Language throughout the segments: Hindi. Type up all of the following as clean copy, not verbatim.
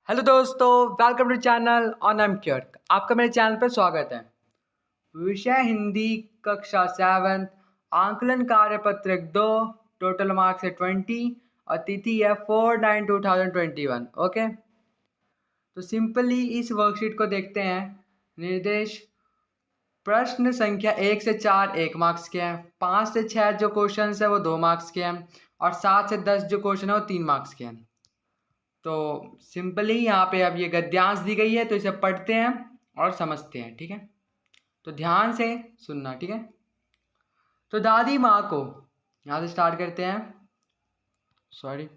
हेलो दोस्तों, welcome to channel on M cure. आपका मेरे चैनल पर स्वागत है। विषय हिंदी, कक्षा 7, आंकलन कार्य पत्रक 2, टोटल मार्क्स है 20 और तिथि है 4/9/2021। ओके, तो सिंपली इस वर्कशीट को देखते हैं। निर्देश: प्रश्न संख्या 1 से 4 1 मार्क्स के हैं, 5 से 6 जो क्वेश्चन है वो 2 मार्क्स के हैं और 7 से 10 जो क्वेश्चन है वो 3 मार्क्स के हैं। तो सिंपली यहाँ पे अब ये गद्यांश दी गई है तो इसे पढ़ते हैं और समझते हैं। ठीक है, तो ध्यान से सुनना। ठीक है, तो दादी माँ को, यहाँ से स्टार्ट करते हैं। सॉरी,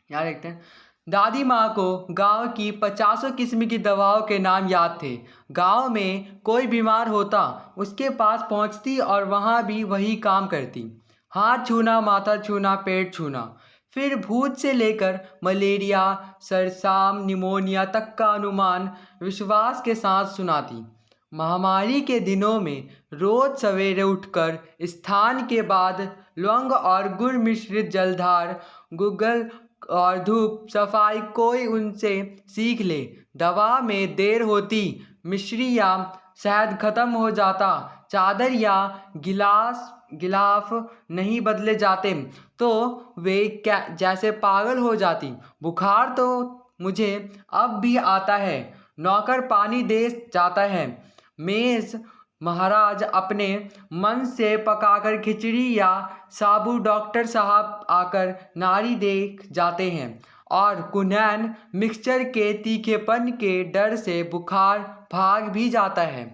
यहाँ देखते हैं। दादी माँ को गांव की 50 किस्म की दवाओं के नाम याद थे। गांव में कोई बीमार होता उसके पास पहुंचती और वहां भी वही काम करती। हाथ छूना, माथा छूना, पेट छूना। फिर भूत से लेकर मलेरिया, सरसाम, निमोनिया तक का अनुमान विश्वास के साथ सुनाती। महामारी के दिनों में रोज सवेरे उठकर स्थान के बाद लौंग और गुड़ मिश्रित जलधार, गुग्गल और धूप सफाई कोई उनसे सीख ले। दवा में देर होती, मिश्री या शहद खत्म हो जाता, चादर या गिलाफ नहीं बदले जाते तो वे क्या जैसे पागल हो जाती। बुखार तो मुझे अब भी आता है, नौकर पानी दे जाता है। मेज महाराज अपने मन से पकाकर खिचड़ी या साबू डॉक्टर साहब आकर नारी देख जाते हैं और कुनैन मिक्सचर के तीखेपन के डर से बुखार भाग भी जाता है।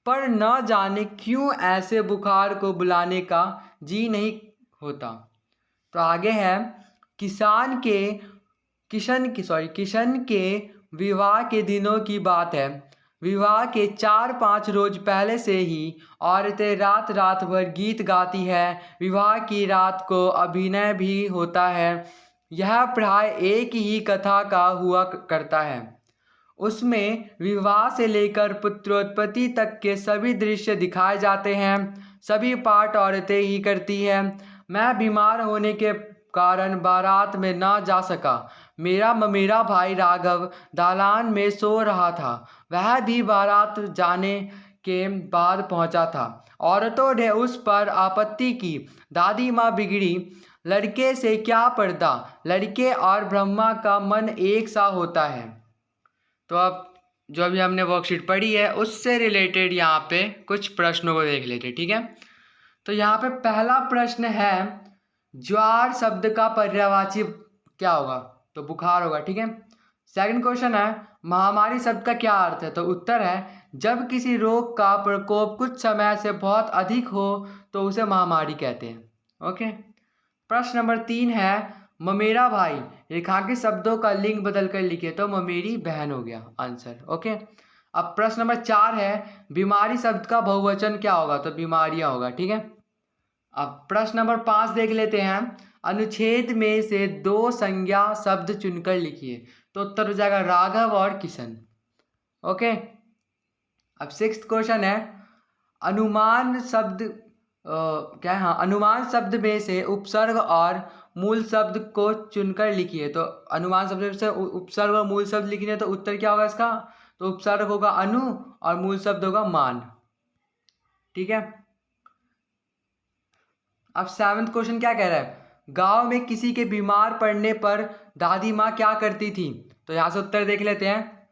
पर न जाने क्यों ऐसे बुखार को बुलाने का जी नहीं होता। तो आगे है, किशन के विवाह के दिनों की बात है। विवाह के 4-5 रोज पहले से ही औरतें रात रात भर गीत गाती है। विवाह की रात को अभिनय भी होता है। यह प्राय एक ही कथा का हुआ करता है। उसमें विवाह से लेकर पुत्रोत्पत्ति तक के सभी दृश्य दिखाए जाते हैं। सभी पाठ औरतें ही करती हैं। मैं बीमार होने के कारण बारात में न जा सका। मेरा ममेरा भाई राघव दालान में सो रहा था। वह भी बारात जाने के बाद पहुंचा था। औरतों ने उस पर आपत्ति की। दादी माँ बिगड़ी, लड़के से क्या पर्दा, लड़के और ब्रह्मा का मन एक सा होता है। तो अब जो अभी हमने वर्कशीट पढ़ी है उससे रिलेटेड यहाँ पे कुछ प्रश्नों को देख लेते हैं। ठीक है, तो यहाँ पे पहला प्रश्न है, ज्वार शब्द का पर्यायवाची क्या होगा? तो बुखार होगा। ठीक है, सेकंड क्वेश्चन है, महामारी शब्द का क्या अर्थ है? तो उत्तर है, जब किसी रोग का प्रकोप कुछ समय से बहुत अधिक हो तो उसे महामारी कहते हैं। ओके, प्रश्न नंबर 3 है, ममेरा भाई, रेखांकित शब्दों का लिंग बदलकर लिखे। तो ममेरी बहन हो गया आंसर। ओके, अब प्रश्न नंबर 4 है, बीमारी शब्द का बहुवचन क्या होगा? तो बीमारियां होगा। ठीक है, अब प्रश्न नंबर 5 देख लेते हैं, अनुच्छेद में से 2 संज्ञा शब्द चुनकर लिखिए। तो उत्तर हो जाएगा राघव और किशन। ओके, अब 6th क्वेश्चन है, अनुमान शब्द क्या है? हाँ, अनुमान शब्द में से उपसर्ग और मूल शब्द को चुनकर लिखिए। तो अनुमान शब्द में से उपसर्ग और मूल शब्द लिखिए, तो उत्तर क्या होगा इसका? तो उपसर्ग होगा अनु और मूल शब्द होगा मान। ठीक है, अब 7th क्वेश्चन क्या कह रहा है, गांव में किसी के बीमार पड़ने पर दादी माँ क्या करती थी? तो यहां से उत्तर देख लेते हैं।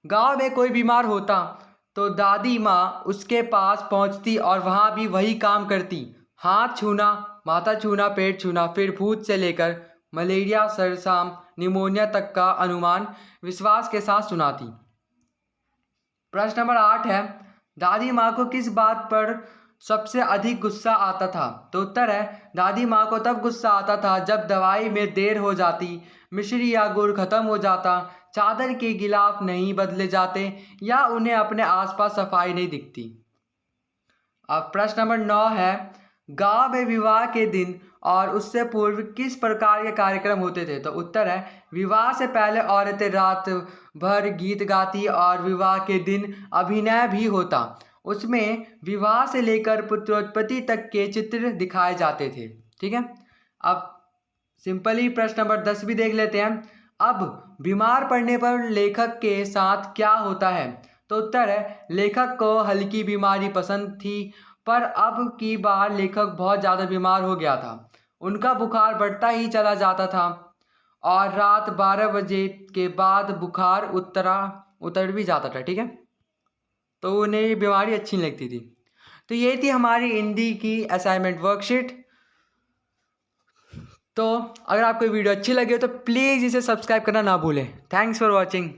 गांव में कोई बीमार होता तो दादी माँ उसके पास पहुंचती और वहां भी वही काम करती। हाथ छूना, माथा छूना, पेट छूना। फिर भूत से लेकर मलेरिया, सरसाम, निमोनिया तक का अनुमान विश्वास के साथ सुनाती। प्रश्न नंबर 8 है, दादी माँ को किस बात पर सबसे अधिक गुस्सा आता था? तो उत्तर है, दादी माँ को तब गुस्सा आता था जब दवाई में देर हो जाती, मिश्री या गुड़ खत्म हो जाता, चादर के गिलाफ नहीं बदले जाते या उन्हें अपने आसपास सफाई नहीं दिखती। अब प्रश्न नंबर 9 है, गांव में विवाह के दिन और उससे पूर्व किस प्रकार के कार्यक्रम होते थे? तो उत्तर है, विवाह से पहले औरतें रात भर गीत गाती और विवाह के दिन अभिनय भी होता। उसमें विवाह से लेकर पुत्रोत्पत्ति तक के चित्र दिखाए जाते थे। ठीक है, अब सिंपली प्रश्न नंबर 10 भी देख लेते हैं। अब बीमार पड़ने पर लेखक के साथ क्या होता है? तो उत्तर है, लेखक को हल्की बीमारी पसंद थी, पर अब की बार लेखक बहुत ज़्यादा बीमार हो गया था। उनका बुखार बढ़ता ही चला जाता था और रात 12 बजे के बाद बुखार उतर भी जाता था। ठीक है, तो उन्हें ये बीमारी अच्छी नहीं लगती थी। तो ये थी हमारी हिंदी की असाइनमेंट वर्कशीट। तो अगर आपको वीडियो अच्छी लगे तो प्लीज़ इसे सब्सक्राइब करना ना भूलें। Thanks for watching.